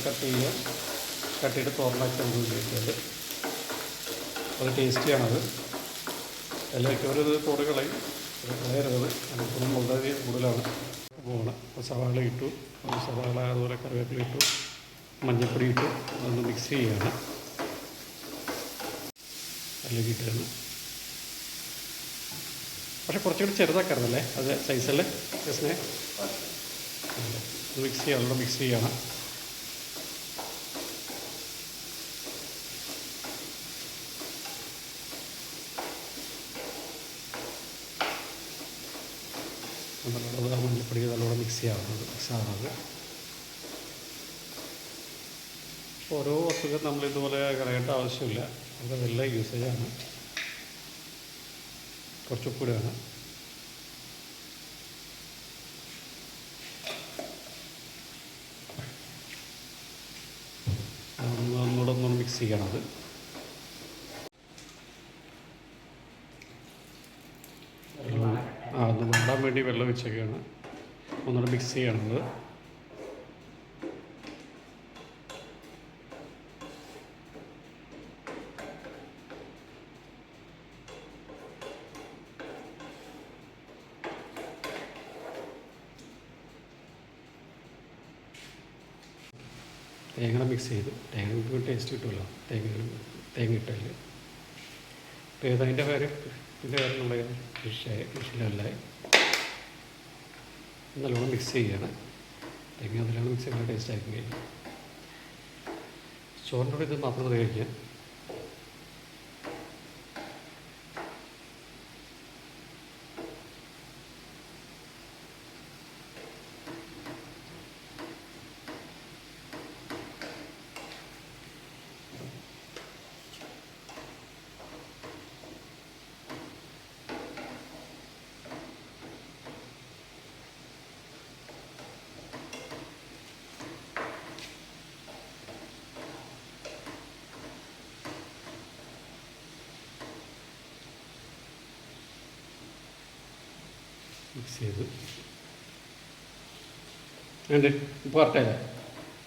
Cut ചെയ്യുക, cut ചെയ്തിട്ട് തോരനാക്കി നമുക്ക് ഉപയോഗിക്കുന്നത്. അത് ടേസ്റ്റിയാണത്. എല്ലാവർക്കും ഒരു തോട് കളയും, കളയരുത്. അതിന് വളരെ കൂടുതലാണ് പോകണം. സവാള ഇട്ടു, സവാള അതുപോലെ കറിവേപ്പില ഇട്ടു, മഞ്ഞൾപ്പൊടി ഇട്ടു, അതൊന്ന് മിക്സ് ചെയ്യുകയാണ്. അതിലേക്ക് ഇട്ടാണ്. പക്ഷേ കുറച്ചുകൂടി ചെറുതാക്കാറുണ്ടല്ലേ അത് സൈസല്ലേ ജസ്റ്റിനെ? മിക്സ് ചെയ്യുക, അതുകൂടെ മിക്സ് ചെയ്യണം. നല്ലോണം മഞ്ഞൾപ്പൊടി നല്ലോണം മിക്സ് ആവുന്നത്. ഓരോ വസ്തുക്കൾ നമ്മളിതുപോലെ കളയേണ്ട ആവശ്യമില്ല. നമുക്ക് നല്ല യൂസേജാണ്. കുറച്ച് ഉപ്പിടുകയാണ്. ഒന്നുകൂടെ മിക്സ് ചെയ്യണത്. ഒന്ന് വെള്ളം വേണ്ടി വെള്ളം വെച്ചൊക്കെയാണ് ഒന്നുകൂടെ മിക്സ് ചെയ്യണത്. തേങ്ങ മിക്സ് ചെയ്തു. തേങ്ങ ടേസ്റ്റ് കിട്ടുമല്ലോ, തേങ്ങ ഇട്ടതിൽ. ഇപ്പോൾ ഏതതിൻ്റെ കാര്യം ഇതിൻ്റെ കാര്യം നമ്മൾ ഫിഷിലല്ലേ നല്ലോണം മിക്സ് ചെയ്യുകയാണ്. തേങ്ങ അതിലാണ് മിക്സ് ചെയ്യുന്ന ടേസ്റ്റ് ആയിരിക്കും കഴിയും. ചോറിൻ്റെ കൂടെ ഇത് മാത്രം മതി കഴിക്കാൻ. മിക്സ് ചെയ്ത് ഉണ്ട്. ഉപ്പ് കറക്റ്റല്ലേ?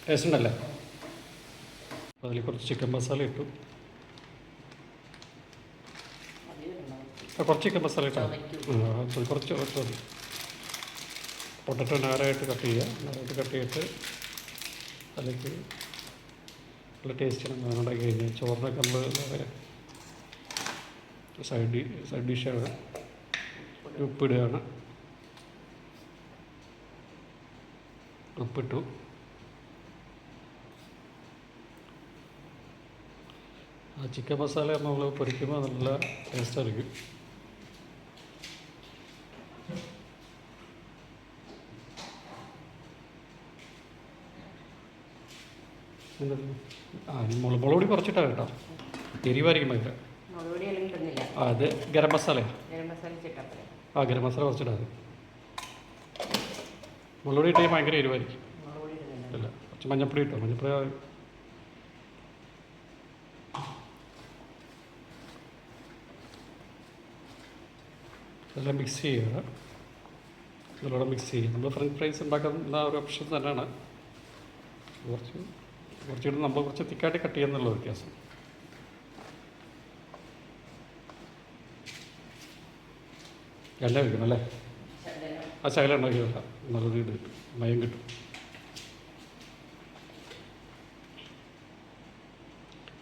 ടേസ്റ്റ് ഉണ്ടല്ലേ? അതിൽ കുറച്ച് ചിക്കൻ മസാല ഇട്ടു. കുറച്ച് ചിക്കൻ മസാല ഇട്ടാൽ കുറച്ച് മതി. പൊട്ടറ്റോ നാരായിട്ട് കട്ട് ചെയ്തിട്ട് അതിലേക്ക് നല്ല ടേസ്റ്റാണ് ഉണ്ടാക്കി കഴിഞ്ഞാൽ. ചോറിനൊക്കെ നമ്മൾ സൈഡ് ഡിഷാണ്. ഉപ്പിടുകയാണ്. ഉപ്പിട്ടു. ആ ചിക്കൻ മസാല നമ്മൾ പൊരിക്കുമ്പോൾ നല്ല ടേസ്റ്റായിരിക്കും. മുളക് പൊടി കുറച്ചിട്ടാണ് കേട്ടോ, എരിവായിരിക്കും ഭയങ്കര. അത് ഗരം മസാലയാണ്. ഗരം മസാല കുറച്ചിട്ടാണ്. മുളക് പൊടി ഇട്ടാൽ ഭയങ്കര എരിവായിരിക്കും. അല്ല, കുറച്ച് മഞ്ഞപ്പൊടി ഇട്ടോ. മഞ്ഞപ്പൊടി എല്ലാം മിക്സ് ചെയ്യുക. നല്ലോണം മിക്സ് ചെയ്യും. നമ്മൾ ഫ്രഞ്ച് ഫ്രൈസ് ഉണ്ടാക്കുന്ന ഒരു ഓപ്ഷൻ തന്നെയാണ്. കുറച്ചുകൂടി നമ്മൾ കുറച്ച് തിക്കായിട്ട് കട്ട് ചെയ്യുന്നുള്ള വ്യത്യാസം. എല്ലാം വയ്ക്കണം അല്ലേ? ആ ശകലം ഉണ്ടാക്കിയതല്ല, നല്ലൊരു ഇത് കിട്ടും, മയം കിട്ടും.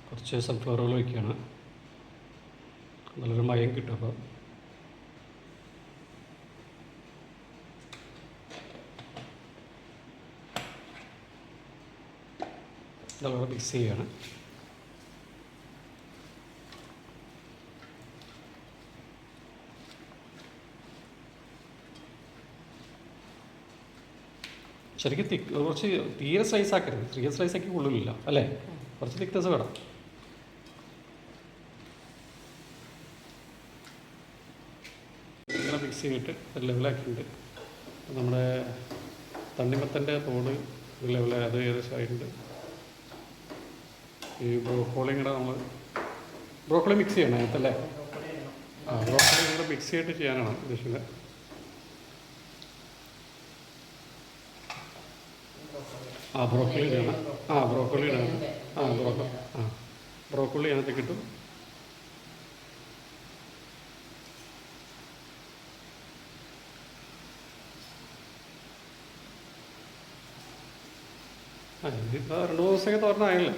കുറച്ച് സൺഫ്ലവർ ഓയിൽ വയ്ക്കുകയാണ്. നല്ലൊരു മയം കിട്ടും. അപ്പോൾ നല്ലോണം മിക്സ് ചെയ്യുകയാണ്. ശരിക്കും കുറച്ച് തീരെ സ്ലൈസ് ആക്കരുത്. തീരെ സ്ലൈസ് ആക്കി ഉള്ളിലില്ല അല്ലേ? കുറച്ച് തിക്നെസ് വേണം. ഇങ്ങനെ മിക്സ് ചെയ്തിട്ട് ലെവലാക്കിയിട്ടുണ്ട്. നമ്മുടെ തണ്ണിമത്തൻ്റെ തോട് ലെവലായത് ഏകദേശം ആയിട്ടുണ്ട്. ഈ ബ്രോക്കോളിയും കൂടെ ബ്രോക്കോളി മിക്സ് ചെയ്യണം അതിനകത്തല്ലേ? ബ്രോക്കോളി കൂടെ മിക്സ് ചെയ്തിട്ട് ചെയ്യാനാണ് ഉദ്ദേശിക്കുന്നത്. ബ്രോക്കോളി ചെയ്യണം. ആ ബ്രോക്കോളി ഇടാം. ബ്രോക്കോളി അതിനകത്ത് കിട്ടും. ഇതിപ്പോൾ 2 ദിവസമൊക്കെ തോരനായല്ലേ.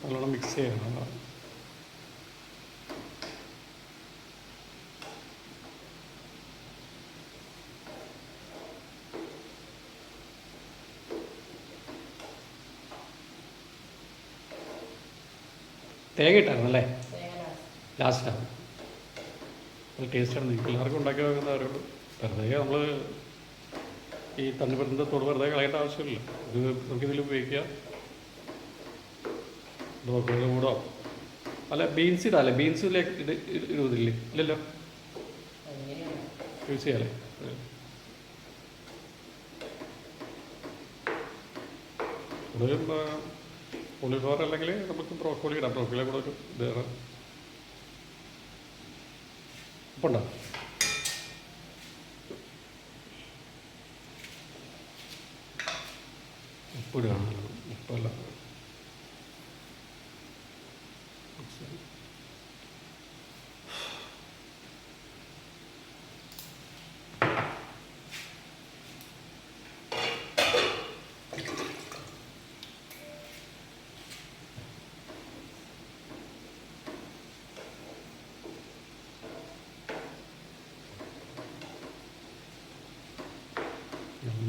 നല്ലോണം മിക്സ് ചെയ്യണം. തേങ്ങ ഇട്ടായിരുന്നല്ലേ ലാസ്റ്റാണ്. അത് ടേസ്റ്റാണ്. നിങ്ങൾക്ക് എല്ലാവർക്കും ഉണ്ടാക്കി വെക്കുന്നവരോട് വെറുതെ നമ്മൾ ഈ തണ്ണിപ്പറത്തിൻ്റെ തോട് വെറുതെ കളയേണ്ട ആവശ്യമില്ല. ഇത് നമുക്കിതിൽ ഉപയോഗിക്കുക. ബ്രോക്കോളിയുടെ കൂടോ അല്ല ബീൻസ് ഇടാല്ലേ. ബീൻസ് ഇടുന്നില്ലേ? ഇല്ലല്ലോ, യൂസ് ചെയ്യാല്ലേ. ഒരു കോളിഫ്ലവർ അല്ലെങ്കിൽ നമുക്ക് ബ്രോക്കോളി ഇടാം. ബ്രോക്കോളിയെ കൂടെ ഒരു വേറെ ഉപ്പുണ്ടോ? ഉപ്പിടുകയാണല്ലോ. ഉപ്പല്ല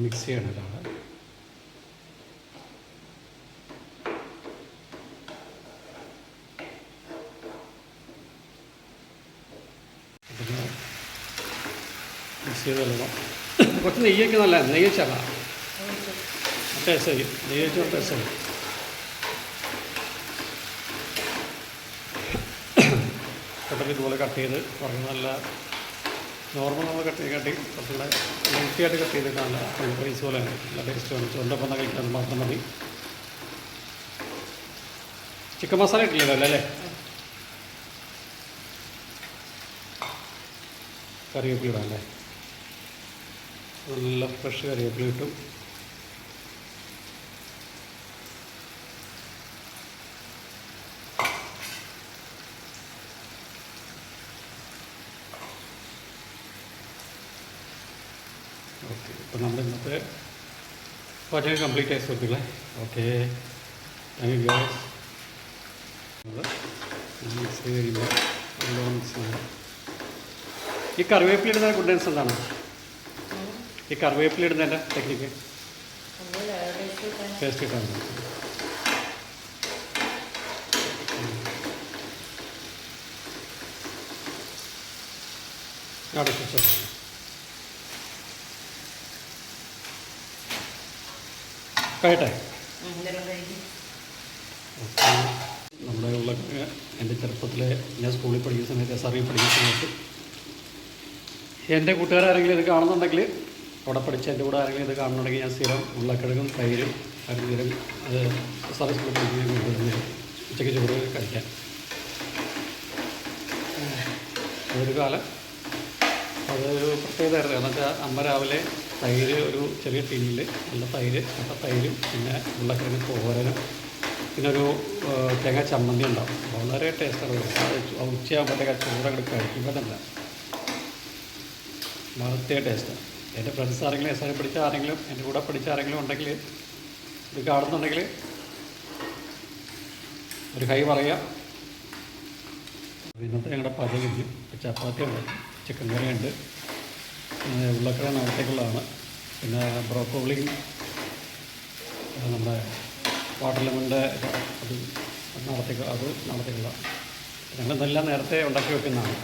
മിക്സ് ചെയ്യണം ഇതാണ്. മിക്സ് ചെയ്തല്ലോ. കുറച്ച് നെയ്യൊക്കെ നല്ല നെയ്യ് വെച്ചാൽ ടേസ്റ്റ് ആയി. നെയ്യ് വെച്ചാൽ ടേസ്റ്റ് ആയി. കട്ടക്ക് ഇതുപോലെ കട്ട് ചെയ്ത് കുറഞ്ഞ നല്ല നോർമൽ നമ്മൾ കട്ട് കുറച്ചുകൂടെ ലെങ്തിയായിട്ട് കട്ട് ചെയ്തിട്ടാണ് റൈസ് പോലെ നല്ല ടേസ്റ്റ് വന്നു. ചുണ്ടപ്പം കഴിക്കാൻ മാത്രം മതി. ചിക്കൻ മസാല ഇട്ടില്ലല്ലോ അല്ലേ? കറിവേപ്പില ഇടാം അല്ലേ? നല്ല ഫ്രഷ് കറിവേപ്പില കിട്ടും. ഓക്കെ, ഇപ്പം നമ്മൾ ഇന്നത്തെ പാചകം കംപ്ലീറ്റ് ആയി സുഹൃത്തുക്കളെ. Okay, thank you guys. Mix ചെയ്ത് കഴിയുമ്പോൾ നല്ലോണം മിക്സ് ചെയ്യാം. ഈ കറിവേപ്പില ഇടുന്ന ഗുഡ്നസ് എന്താണ്? ഈ കറിവേപ്പില ഇടുന്നതിൻ്റെ ടെക്നിക്ക് ടേസ്റ്റ് കിട്ടാൻ അടച്ചു. കഴിയട്ടെ. നമ്മുടെ ഉള്ളൊക്കെ എൻ്റെ ചെറുപ്പത്തിൽ ഞാൻ സ്കൂളിൽ പഠിക്കുന്ന സമയത്ത് SRE പഠിക്കുന്ന സമയത്ത് എൻ്റെ കൂട്ടുകാരെങ്കിലും ഇത് കാണുന്നുണ്ടെങ്കിൽ, അവിടെ പഠിച്ച എൻ്റെ കൂടെ ആരെങ്കിലും ഇത് കാണുന്നുണ്ടെങ്കിൽ ഞാൻ സ്ഥിരം ഉരുളക്കിഴങ്ങും തൈരും അരിഞ്ഞിരും അത് SRE സ്കൂളിൽ പഠിക്കുകയും കൊണ്ടുവരുന്നത് ഉച്ചയ്ക്ക് ചോറ് കഴിക്കാൻ. അതൊരു കാലം അതൊരു പ്രത്യേകതയായിരുന്നു. എന്ന് വെച്ചാൽ അമ്മ രാവിലെ തൈര് ഒരു ചെറിയ ടിന്നിൽ നല്ല തൈര്, കട്ട തൈരും പിന്നെ ഉരുളക്കിഴങ്ങ് തോരനും പിന്നെ ഒരു തേങ്ങ ചമ്മന്തി ഉണ്ടാവും. വളരെ ടേസ്റ്റാണ്. ഉച്ചയാകുമ്പോഴത്തേക്ക് ചോറങ്ങോട്ട് കഴിക്കുമ്പോൾ തന്നെ വളരെ ടേസ്റ്റാണ്. എൻ്റെ ഫ്രണ്ട്സ് ആരെങ്കിലും SRE പഠിച്ച ആരെങ്കിലും എൻ്റെ കൂടെ പഠിച്ച ആരെങ്കിലും ഉണ്ടെങ്കിൽ ഇത് കാണുന്നുണ്ടെങ്കിൽ ഒരു കൈ പറയുക. ഇന്നത്തെ ഞങ്ങളുടെ പാചകം ചപ്പാത്തി ഉണ്ട്, ചിക്കൻ കറിയുണ്ട്, ഉരുളക്കിഴങ്ങ് നാളത്തേക്കുള്ളതാണ്, പിന്നെ ബ്രോക്കോളിയും നമ്മുടെ വാട്ടർ ലെമണിൻ്റെ അത് നാളത്തേക്കുള്ള ഞങ്ങളിതെല്ലാം നേരത്തെ ഉണ്ടാക്കി വെക്കുന്നതാണ്.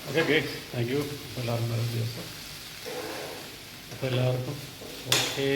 Okay guys, thank you. അപ്പോൾ എല്ലാവർക്കും നല്ല ദിവസം. അപ്പോൾ എല്ലാവർക്കും ഓക്കെ.